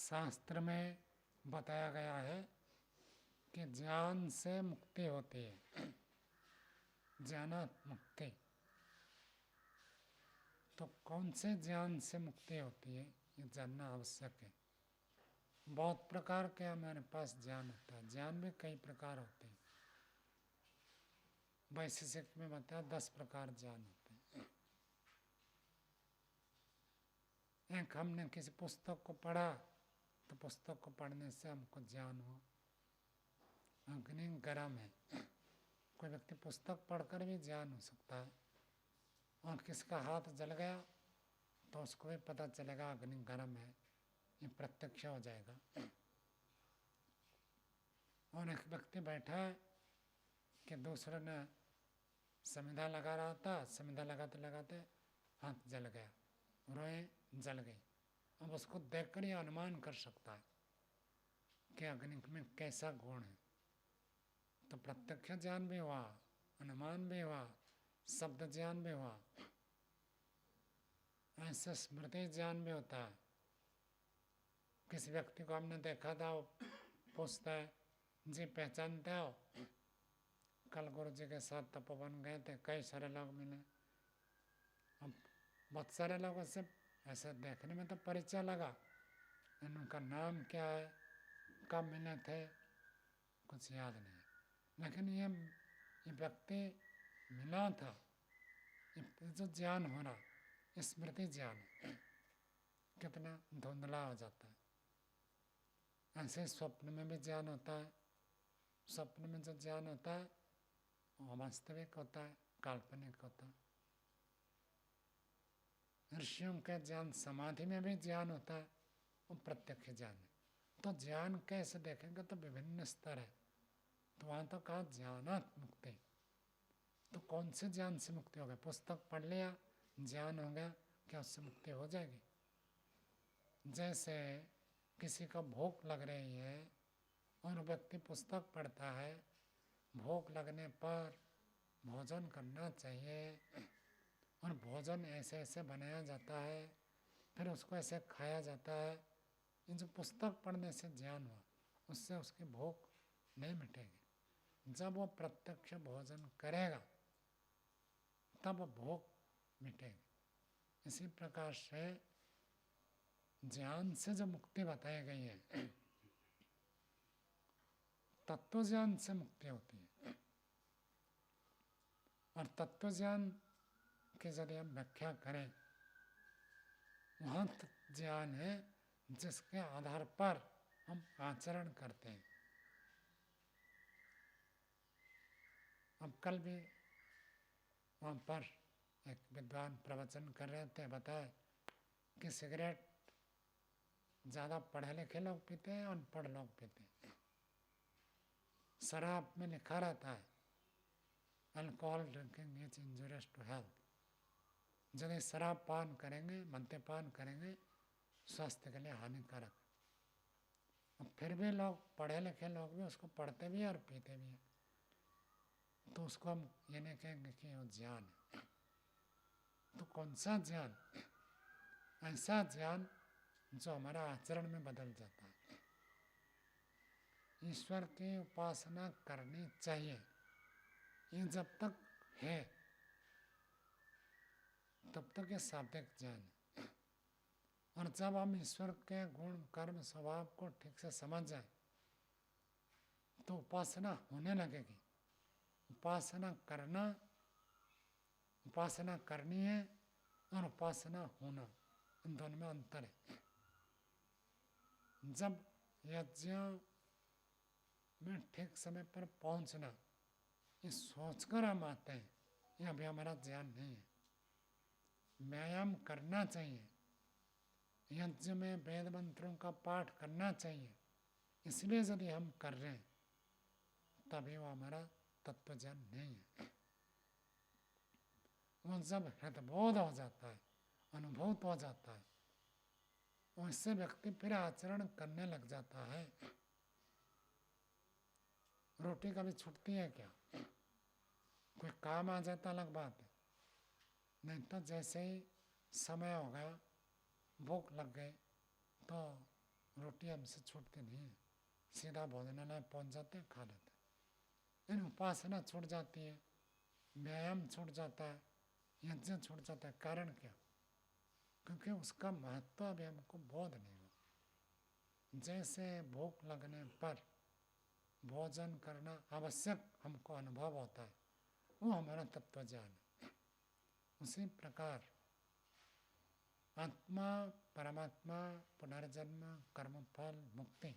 शास्त्र में बताया गया है कि ज्ञान से मुक्ति होती है, ज्ञानात् मुक्ति। तो कौन से ज्ञान से मुक्ति होती है ये जानना आवश्यक है। बहुत प्रकार के हमारे पास ज्ञान होता है, ज्ञान भी कई प्रकार होते हैं। वैशेषिक में बताया 10 प्रकार ज्ञान होते हैं। एक हमने किसी पुस्तक को पढ़ा तो पुस्तक को पढ़ने से हमको ज्ञान हो, अग्नि गर्म है। कोई व्यक्ति पुस्तक पढ़कर भी ज्ञान हो सकता है। और किसका हाथ जल गया तो उसको भी पता चलेगा अग्नि गर्म है, ये प्रत्यक्ष हो जाएगा। और एक व्यक्ति बैठा है कि दूसरे ने समिधा लगा रहा था, समिधा लगाते लगाते हाथ जल गया, रोए जल गई। अब उसको देखकर ही अनुमान कर सकता है कि अग्नि में कैसा गुण है। तो प्रत्यक्ष ज्ञान भी हुआ, अनुमान भी हुआ, शब्द ज्ञान भी हुआ। ऐसे स्मृति ज्ञान भी होता है। किसी व्यक्ति को हमने देखा था, वो पूछता है, जी पहचानते हो? कल गुरु जी के साथ तपोवन गए थे, कई सारे लोग मिले। अब बहुत सारे लोगों से ऐसे देखने में तो परिचय लगा, उनका नाम क्या है, कब मिले थे, कुछ याद नहीं। लेकिन ये व्यक्ति मिला था, ये जो ज्ञान हो रहा, स्मृति ज्ञान कितना धुंधला हो जाता है। ऐसे स्वप्न में भी ज्ञान होता है। स्वप्न में जो ज्ञान होता है वो वास्तविक होता है, काल्पनिक होता है। ऋषियों का ज्ञान, समाधि में भी ज्ञान होता है, वो प्रत्यक्ष ज्ञान है। तो ज्ञान कैसे देखेंगे तो विभिन्न स्तर है। तो वहाँ तो कहा ज्ञानात् मुक्ति। तो कौन से ज्ञान से मुक्ति हो गया? पुस्तक पढ़ लिया, ज्ञान हो गया, क्या उससे मुक्ति हो जाएगी? जैसे किसी को भूख लग रही है और व्यक्ति पुस्तक पढ़ता है, भूख लगने पर भोजन करना चाहिए और भोजन ऐसे ऐसे बनाया जाता है, फिर उसको ऐसे खाया जाता है। ये जो पुस्तक पढ़ने से ज्ञान हुआ, उससे उसकी भूख नहीं मिटेगी। जब वो प्रत्यक्ष भोजन करेगा तब भूख मिटेगी। इसी प्रकार से ज्ञान से जो मुक्ति बताई गई है, तत्व ज्ञान से मुक्ति होती है। और तत्व ज्ञान के यदि हम व्याख्या करें, वहाँ ज्ञान है जिसके आधार पर हम आचरण करते हैं। अब कल भी वहाँ पर एक विद्वान प्रवचन कर रहे थे, बताए कि सिगरेट ज़्यादा पढ़े लिखे लोग पीते हैं, अनपढ़ लोग पीते हैं। शराब में लिखा रहता है alcohol drinking is injurious to health. यदि शराब पान करेंगे, मद्यपान करेंगे, स्वास्थ्य के लिए हानिकारक। अब फिर भी लोग, पढ़े लिखे लोग भी उसको पढ़ते भी हैं और पीते भी हैं। तो उसको हम ये नहीं कहेंगे कि वो ज्ञान है। तो कौन सा ज्ञान? ऐसा ज्ञान जो हमारा आचरण में बदल जाता है। ईश्वर की उपासना करनी चाहिए, ये जब तक है तब तक ये सात्विक ज्ञान है। और जब हम ईश्वर के गुण, कर्म, स्वभाव को ठीक से समझ जाए तो उपासना होने लगेगी। उपासना करनी है और उपासना होना, इन दोनों में अंतर है। जब यज्ञ में ठीक समय पर पहुंचना, ये सोचकर हम आते हैं, ये अभी हमारा ज्ञान नहीं है। व्यायाम करना चाहिए, यज्ञ में वेद मंत्रों का पाठ करना चाहिए, इसलिए यदि हम कर रहे हैं तभी वो हमारा तत्व ज्ञान नहीं है। वो जब हृदयबोध हो जाता है, अनुभूत हो जाता है, उससे व्यक्ति फिर आचरण करने लग जाता है। रोटी कभी छूटती है क्या? कोई काम आ जाता अलग बात है, नहीं तो जैसे ही समय हो गया, भूख लग गई, तो रोटी हमसे छूटती नहीं है, सीधा भोजनालय पहुंच जाते खा लेते। इन उपासना छूट जाती है, व्यायाम छूट जाता है, यज्ञ छूट जाता है। कारण क्या? क्योंकि उसका महत्व अभी हमको बोध नहीं हुआ। जैसे भूख लगने पर भोजन करना आवश्यक हमको अनुभव होता है, वो हमारा तत्व ज्ञान है। उसी प्रकार आत्मा, परमात्मा, पुनर्जन्म, कर्मफल, मुक्ति,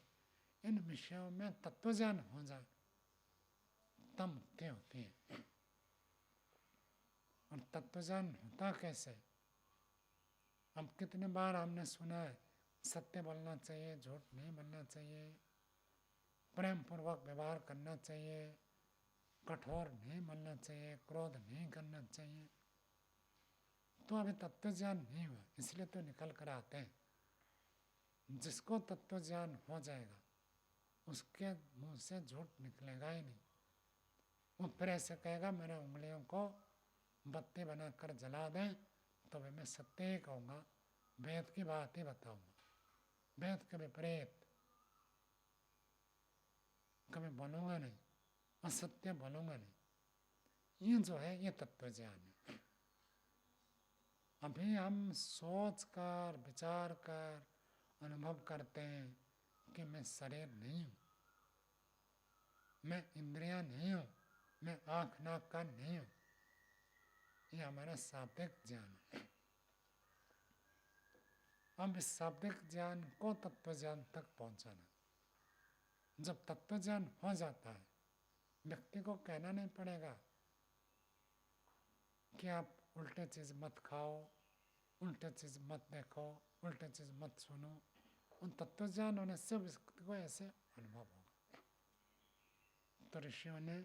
इन विषयों में तत्व ज्ञान हो जाए तब मुक्ति होती है। और तत्व ज्ञान होता कैसे? अब कितने बार हमने सुना है, सत्य बोलना चाहिए, झूठ नहीं बोलना चाहिए, प्रेम पूर्वक व्यवहार करना चाहिए, कठोर नहीं बनना चाहिए, क्रोध नहीं करना चाहिए। तो अभी तत्व ज्ञान नहीं हुआ, इसलिए तो निकल कर आते हैं। जिसको तत्व ज्ञान हो जाएगा उसके मुंह से झूठ निकलेगा ही नहीं। वो फिर ऐसे कहेगा मेरे उंगलियों को बत्ती बनाकर जला दें तो भी मैं सत्य ही कहूँगा, वेद की बात ही बताऊँगा, वेद के विपरीत कभी बोलूँगा नहीं, असत्य बोलूँगा नहीं। ये जो है ये तत्व ज्ञान है। अभी हम सोच कर विचार कर अनुभव करते हैं कि मैं शरीर नहीं हूँ, मैं इंद्रियां नहीं हूँ, मैं आँख नाक कान नहीं हूँ। ये हमारा शाब्दिक ज्ञान है। अब इस शाब्दिक ज्ञान को तत्व ज्ञान तक पहुँचाना। जब तत्व ज्ञान हो जाता है, व्यक्ति को कहना नहीं पड़ेगा कि आप उल्टे चीज़ मत खाओ, उल्टे चीज़ मत देखो, उल्टे चीज़ मत सुनो। उन तत्व ज्ञान होने से व्यक्ति को ऐसे अनुभव होगा। तो ऋषियों ने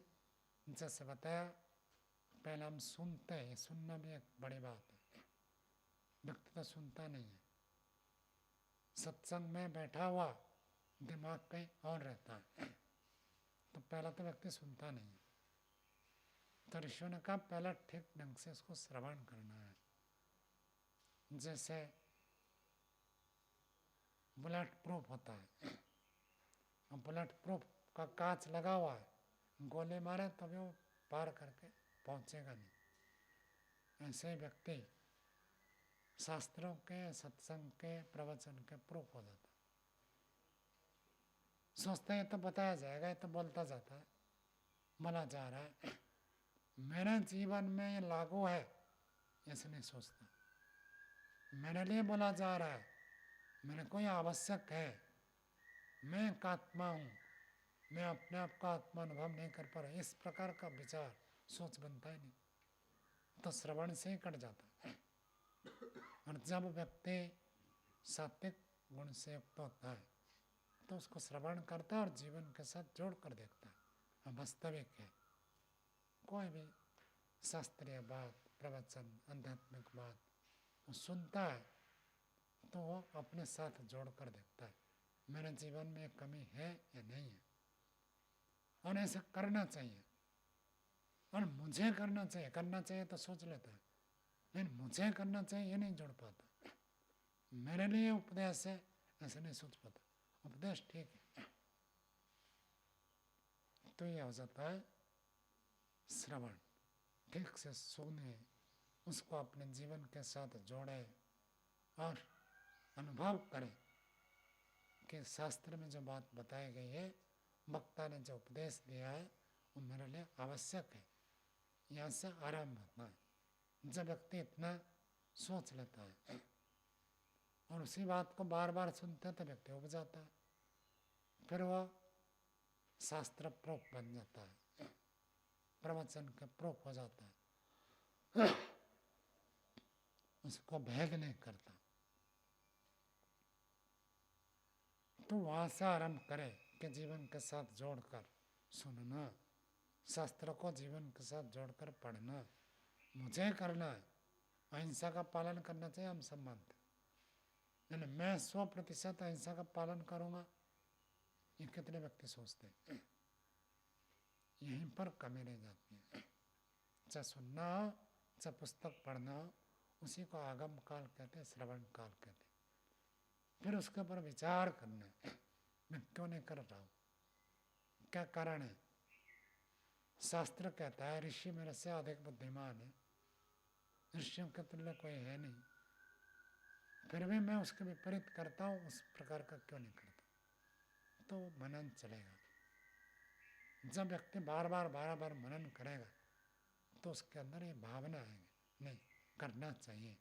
जैसे बताया, पहले हम सुनते हैं, सुनना भी एक बड़ी बात है। व्यक्ति तो सुनता नहीं है, सत्संग में बैठा हुआ दिमाग कहीं और रहता है, तो पहला तो व्यक्ति सुनता नहीं है। तो ऋषियों ने कहा पहला ठीक ढंग से इसको श्रवण करना है। जैसे बुलेट प्रूफ होता है, अब बुलेट प्रूफ का कांच लगा हुआ है, गोले मारे तभी वो पार करके पहुंचेगा नहीं। ऐसे ही व्यक्ति शास्त्रों के, सत्संग के, प्रवचन के प्रूफ हो जाता है। सोचते हैं तो बताया जाएगा, ये तो बोलता जाता है, बोला जा रहा है, मेरे जीवन में ये लागू है ऐसे नहीं सोचता। मेरे लिए बोला जा रहा है, मेरे को ये आवश्यक है, मैं एक आत्मा हूँ, मैं अपने आप का आत्मा अनुभव नहीं कर पा रहा। इस प्रकार का विचार सोच बनता ही नहीं, तो श्रवण से ही कट जाता है। और जब व्यक्ति सात्विक गुण से युक्त होता है तो उसको श्रवण करता है और जीवन के साथ जोड़ कर देखता है। वास्तविक है, कोई भी शास्त्रीय बात, प्रवचन, आध्यात्मिक बात वो सुनता है तो वो अपने साथ जोड़ कर देखता है, मेरे जीवन में कमी है या नहीं है। और ऐसा करना चाहिए, और मुझे करना चाहिए। करना चाहिए तो सोच लेता है, लेकिन मुझे करना चाहिए ये नहीं जोड़ पाता। मेरे लिए उपदेश है ऐसे नहीं सोच पाता। उपदेश ठीक है, तो ये हो जाता है श्रवण। ठीक से सुने, उसको अपने जीवन के साथ जोड़े और अनुभव करें कि शास्त्र में जो बात बताई गई है, वक्ता ने जो उपदेश दिया है वो मेरे लिए आवश्यक है। यहाँ से आरंभ होता है। जब व्यक्ति इतना सोच लेता है और उसी बात को बार बार सुनते तो व्यक्ति उब जाता है, फिर वह शास्त्र प्रूफ बन जाता है, प्रवचन के प्रूफ हो जाता है, उसको भेद नहीं करता। तो वहाँ से आरंभ करें कि जीवन के साथ जोड़कर सुनना, शास्त्र को जीवन के साथ जोड़कर पढ़ना। मुझे करना है, अहिंसा का पालन करना चाहिए, हम सब मानते हैं, यानी मैं 100% अहिंसा का पालन करूँगा, ये कितने व्यक्ति सोचते हैं। यहीं पर कमी रह जाती है। चाहे सुनना हो, चाहे पुस्तक पढ़ना हो, उसी को आगम काल कहते हैं, श्रवण काल कहते हैं। फिर उसके ऊपर विचार करना है, मैं क्यों नहीं कर रहा हूँ, क्या कारण है। शास्त्र कहता है ऋषि मेरे से अधिक बुद्धिमान है, ऋषियों के तुल्य कोई है नहीं, फिर भी मैं उसके विपरीत करता हूँ, उस प्रकार का क्यों नहीं करता। तो मनन चलेगा। जब व्यक्ति बार बार मनन करेगा तो उसके अंदर ये भावना आएगी, नहीं करना चाहिए।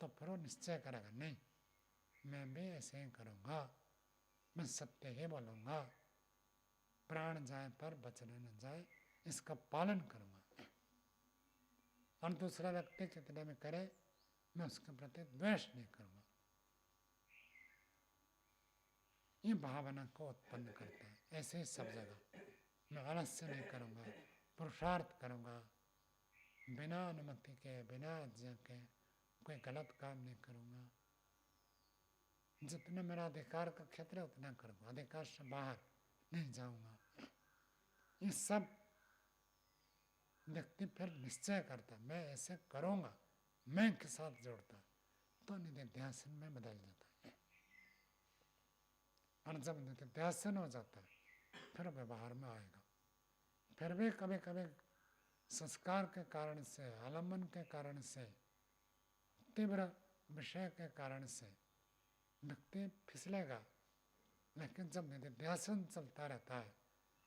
तो फिर वो निश्चय करेगा, नहीं मैं भी ऐसे ही करूँगा, मैं सत्य ही बोलूँगा, प्राण जाए पर वचन न जाए, इसका पालन करूँगा। और दूसरा व्यक्ति कितने में करे मैं उसके प्रति द्वेष नहीं करूँगा। ये भावना को उत्पन्न करता है। ऐसे ही सब जगह मैं आलस्य नहीं करूँगा, पुरुषार्थ करूँगा, बिना अनुमति के बिना आज्ञा के कोई गलत काम नहीं करूँगा, जितना मेरा अधिकार का क्षेत्र है उतना करूँगा, अधिकार से बाहर नहीं जाऊँगा। ये सब व्यक्ति फिर निश्चय करता मैं ऐसे करूँगा, मैं के साथ जोड़ता, तो निधिध्यासन में बदल जाता है। और जब निधिध्यासन हो जाता है फिर व्यवहार में आएगा। फिर भी कभी कभी संस्कार के कारण से, आलम्बन के कारण से, तीव्र विषय के कारण से व्यक्ति फिसलेगा, लेकिन जब निधिध्यासन चलता रहता है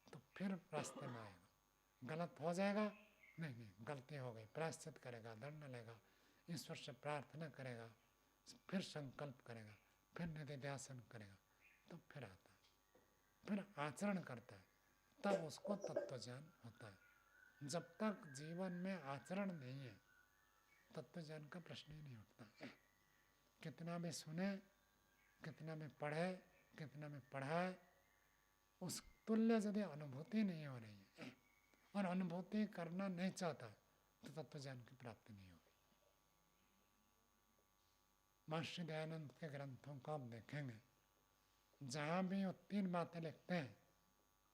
तो फिर रास्ते में आएगा। गलत हो जाएगा, नहीं गलती हो गई, प्रायश्चित करेगा, दंड लेगा, ईश्वर से प्रार्थना करेगा, फिर संकल्प करेगा, फिर निधिध्यासन करेगा, तो फिर आता है, फिर आचरण करता है, तब उसको तत्व ज्ञान होता है। जब तक जीवन में आचरण नहीं है तत्व ज्ञान का प्रश्न ही नहीं उठता। कितना भी सुने, कितना भी पढ़े, कितना भी पढ़ाए, उस तुल्य यदि अनुभूति नहीं हो रही है और अनुभूति करना नहीं चाहता तो तत्व ज्ञान की प्राप्ति नहीं होगी। महर्षि दयानंद के ग्रंथों को आप देखेंगे, जहाँ भी वो 3 बातें लिखते हैं,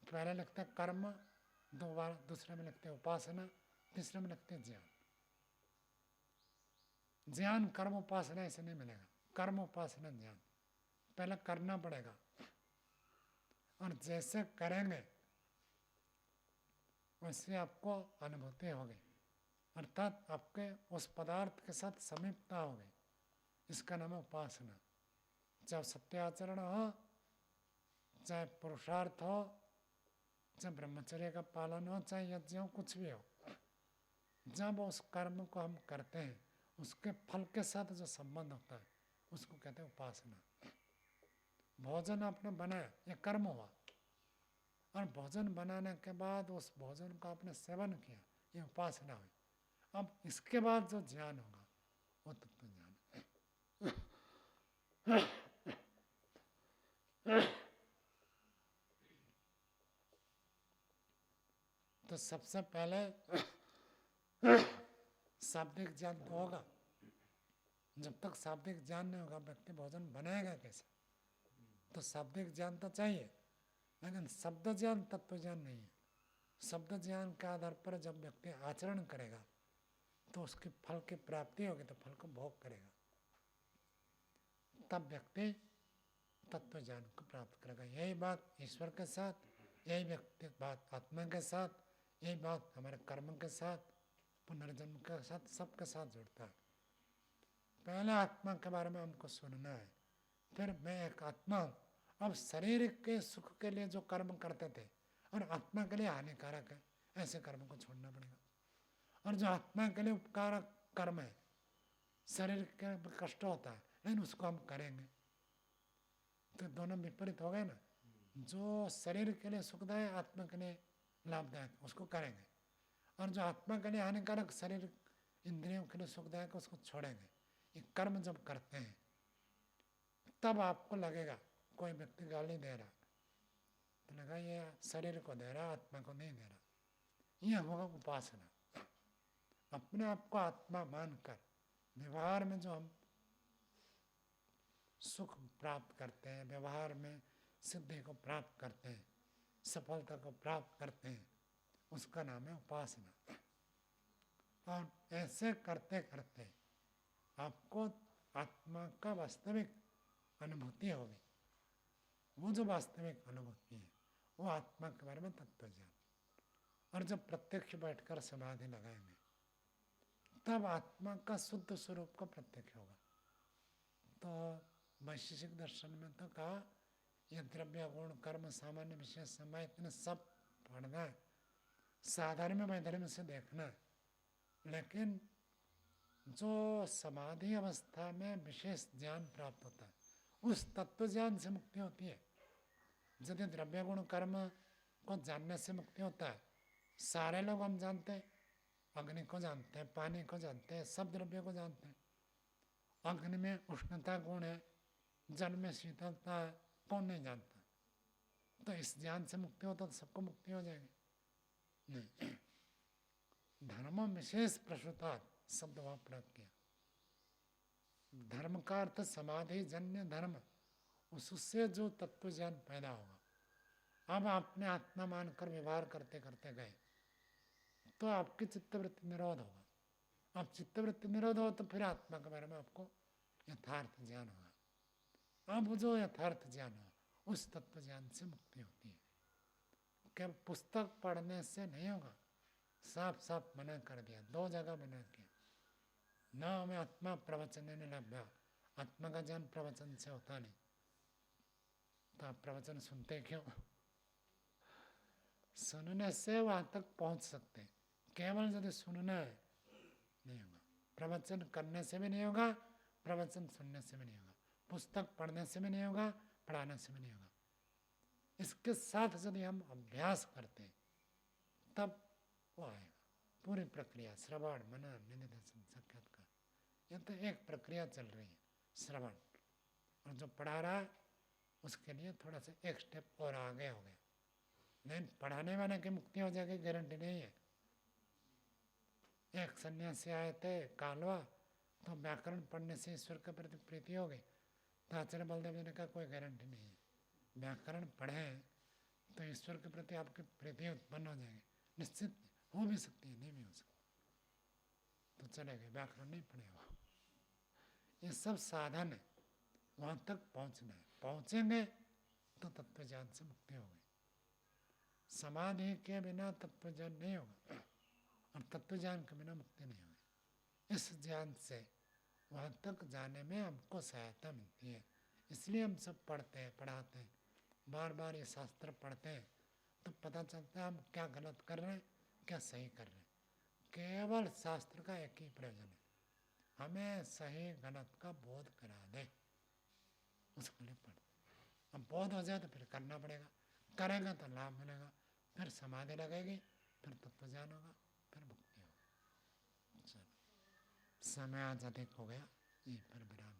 पहले लिखते हैं कर्म, दूसरे में लिखते हैं उपासना, तीसरे में लिखते हैं ज्ञान। ज्ञान कर्म उपासना ऐसे नहीं मिलेगा, कर्म उपासना ज्ञान, पहले करना पड़ेगा, और जैसे करेंगे वैसे आपको अनुभूति होगी, अर्थात आपके उस पदार्थ के साथ समीपता होगी। इसका नाम है उपासना। चाहे सत्याचरण हो, चाहे पुरुषार्थ हो, चाहे ब्रह्मचर्य का पालन हो, चाहे यज्ञ हो, कुछ भी हो, जब उस कर्म को हम करते हैं उसके फल के साथ जो संबंध होता है उसको कहते हैं उपासना। भोजन आपने बनाया, ये कर्म हुआ, और भोजन बनाने के बाद उस भोजन का आपने सेवन किया, ये उपासना हुई। अब इसके बाद जो ज्ञान होगा वो तत्व ज्ञान है। तो सबसे पहले शाब्दिक ज्ञान तो होगा। जब तक शाब्दिक ज्ञान नहीं होगा व्यक्ति भोजन बनाएगा कैसे। तो शाब्दिक ज्ञान तो चाहिए, लेकिन शब्द ज्ञान तत्व ज्ञान नहीं है। शब्द ज्ञान के आधार पर जब व्यक्ति आचरण करेगा तो उसके फल की प्राप्ति होगी, तो फल को भोग करेगा, तब व्यक्ति तत्व ज्ञान को प्राप्त करेगा। यही बात ईश्वर के साथ, यही व्यक्ति बात आत्मा के साथ, यही बात हमारे कर्म के साथ, पुनर्जन्म के साथ, सबके साथ जुड़ता है। पहले आत्मा के बारे में हमको सुनना है, फिर मैं एक आत्मा हूँ। अब शरीर के सुख के लिए जो कर्म करते थे और आत्मा के लिए हानिकारक है, ऐसे कर्म को छोड़ना पड़ेगा। और जो आत्मा के लिए उपकारक कर्म है, शरीर के कष्ट होता है लेकिन उसको हम करेंगे, तो दोनों विपरीत हो गए ना। जो शरीर के लिए सुखदायक, आत्मा के लिए लाभदायक, उसको करेंगे, और जो आत्मा के लिए हानिकारक, शरीर इंद्रियों के लिए सुखदायक, उसको छोड़ेंगे। ये कर्म जब करते हैं तब आपको लगेगा कोई व्यक्ति गाली दे रहा, तो लगा ये शरीर को दे रहा, आत्मा को नहीं दे रहा। यह होगा उपासना। अपने आप को आत्मा मानकर व्यवहार में जो हम सुख प्राप्त करते हैं, व्यवहार में सिद्धि को प्राप्त करते हैं, सफलता को प्राप्त करते हैं, उसका नाम है उपासना। और ऐसे करते करते आपको आत्मा का वास्तविक अनुभूति होगी, वो जो वास्तविक अनुभूति है वो आत्मा के बारे में तत्व ज्ञान। और जब प्रत्यक्ष बैठकर समाधि लगाएंगे तब आत्मा का शुद्ध स्वरूप का प्रत्यक्ष होगा। तो वैशेषिक दर्शन में तो कहा यह द्रव्य गुण कर्म सामान्य विशेष समय इतने सब पढ़ना है, साधारण में वैधर्म से देखना है, लेकिन जो समाधि अवस्था में विशेष ज्ञान प्राप्त होता है उस तत्व ज्ञान से मुक्ति होती है। यदि द्रव्य गुण कर्म को जानने से मुक्ति होता है, सारे लोग हम जानते हैं, अग्नि को जानते हैं, पानी को जानते हैं, सब द्रव्य को जानते हैं। अग्नि में उष्णता गुण है, जल में शीतलता है, कौन नहीं जानता? तो इस ज्ञान से मुक्ति होता तो सबको मुक्ति हो जाएगी। नहीं, धर्म विशेष प्रसूता शब्द वहां प्रयोग किया। धर्म का अर्थ समाधि जन्य धर्म, उससे जो तत्व ज्ञान पैदा होगा। अब आपने आत्मा मानकर व्यवहार करते करते गए तो आपकी चित्तवृत्ति निरोध होगा। अब चित्तवृत्ति निरोध हो तो फिर आत्मा के बारे में आपको यथार्थ ज्ञान होगा। अब जो यथार्थ ज्ञान हो उस तत्व ज्ञान से मुक्ति होती है। क्या पुस्तक पढ़ने से नहीं होगा? साफ साफ मना कर दिया, दो जगह मना किया। ना हमें आत्मा प्रवचन ने लभ्या, आत्मा का ज्ञान प्रवचन से होता नहीं। तो आप प्रवचन सुनते क्यों? सुनने से वहां तक पहुंच सकते हैं, केवल यदि सुनना है नहीं होगा। प्रवचन करने से भी नहीं होगा, प्रवचन सुनने से भी नहीं होगा, पुस्तक पढ़ने से भी नहीं होगा, पढ़ाने से भी नहीं होगा। इसके साथ यदि हम अभ्यास करते हैं तब वो आएगा। पूरी प्रक्रिया श्रवण मनन निधिध्यासन साक्षात्कार, यह तो एक प्रक्रिया चल रही है श्रवण, और जो पढ़ा रहा है उसके लिए थोड़ा सा एक स्टेप और आगे हो गया। लेकिन पढ़ाने वाले की मुक्ति हो जाएगी गारंटी नहीं है। एक सन्यासी आए थे कालवा, तो व्याकरण पढ़ने से ईश्वर के प्रति प्रीति हो गई। तो आचार्य बलदेव जी ने कहा कोई गारंटी नहीं है, व्याकरण पढ़ें तो ईश्वर के प्रति आपकी प्रीति उत्पन्न हो जाएगी। निश्चित हो भी सकती है, नहीं भी हो सकती, तो चलेगा, व्याकरण नहीं पढ़ेगा। ये सब साधन है, वहां तक पहुंचना है। पहुंचेंगे तो तत्व ज्ञान से मुक्ति होगी। समाधि के बिना तत्व ज्ञान नहीं होगा और तत्व ज्ञान के बिना मुक्ति नहीं होगी। इस ज्ञान से वहां तक जाने में हमको सहायता मिलती है। इसलिए हम सब पढ़ते हैं, पढ़ाते हैं, बार बार ये शास्त्र पढ़ते हैं तो पता चलता है हम क्या गलत कर रहे हैं, क्या सही कर रहे हैं। केवल शास्त्र का एक ही प्रयोजन है, हमें सही गलत का बोध करा दे, उसके लिए पढ़ते। अब बोध हो जाए तो फिर करना पड़ेगा, करेगा तो लाभ मिलेगा, फिर समाधि लगेगी, फिर तत्व ज्ञान होगा, फिर मुक्ति होगी। चलो, समय आज अधिक हो गया, यहीं पर विराम।